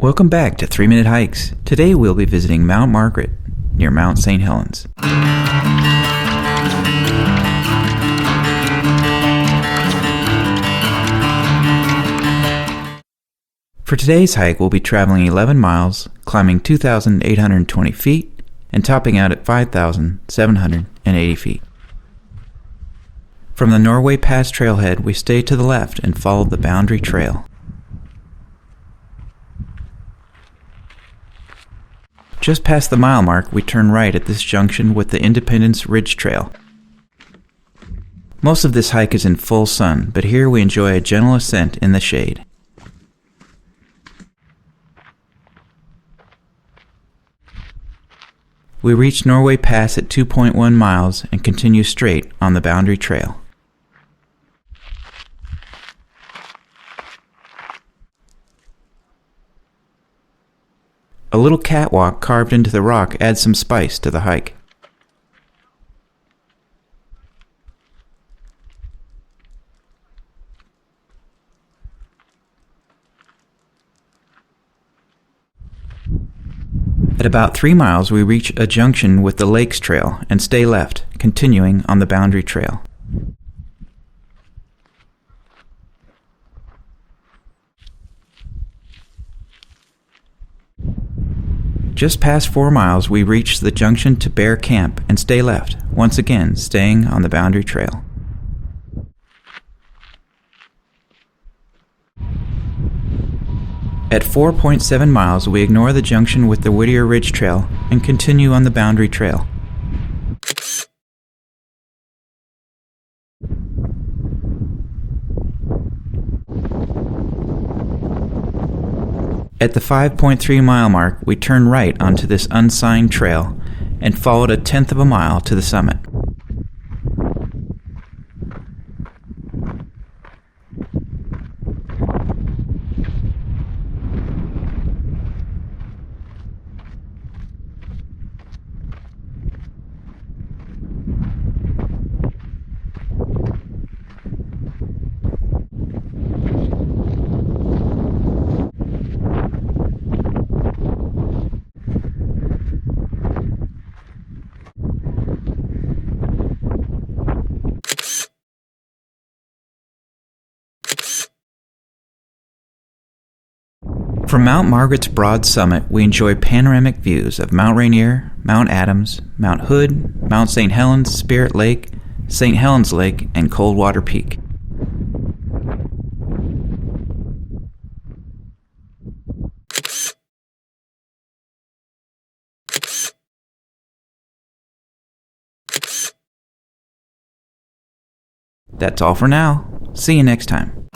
Welcome back to 3 Minute Hikes. Today we'll be visiting Mount Margaret near Mount St. Helens. For today's hike, we'll be traveling 11 miles, climbing 2,820 feet, and topping out at 5,780 feet. From the Norway Pass Trailhead, we stay to the left and follow the Boundary Trail. Just past the mile mark, we turn right at this junction with the Independence Ridge Trail. Most of this hike is in full sun, but here we enjoy a gentle ascent in the shade. We reach Norway Pass at 2.1 miles and continue straight on the Boundary Trail. A little catwalk carved into the rock adds some spice to the hike. At about 3 miles, we reach a junction with the Lakes Trail and stay left, continuing on the Boundary Trail. Just past 4 miles, we reach the junction to Bear Camp and stay left, once again staying on the Boundary Trail. At 4.7 miles, we ignore the junction with the Whittier Ridge Trail and continue on the Boundary Trail. At the 5.3 mile mark, we turn right onto this unsigned trail and followed a 1/10 of a mile to the summit. From Mount Margaret's broad summit, we enjoy panoramic views of Mount Rainier, Mount Adams, Mount Hood, Mount St. Helens, Spirit Lake, St. Helens Lake, and Coldwater Peak. That's all for now. See you next time.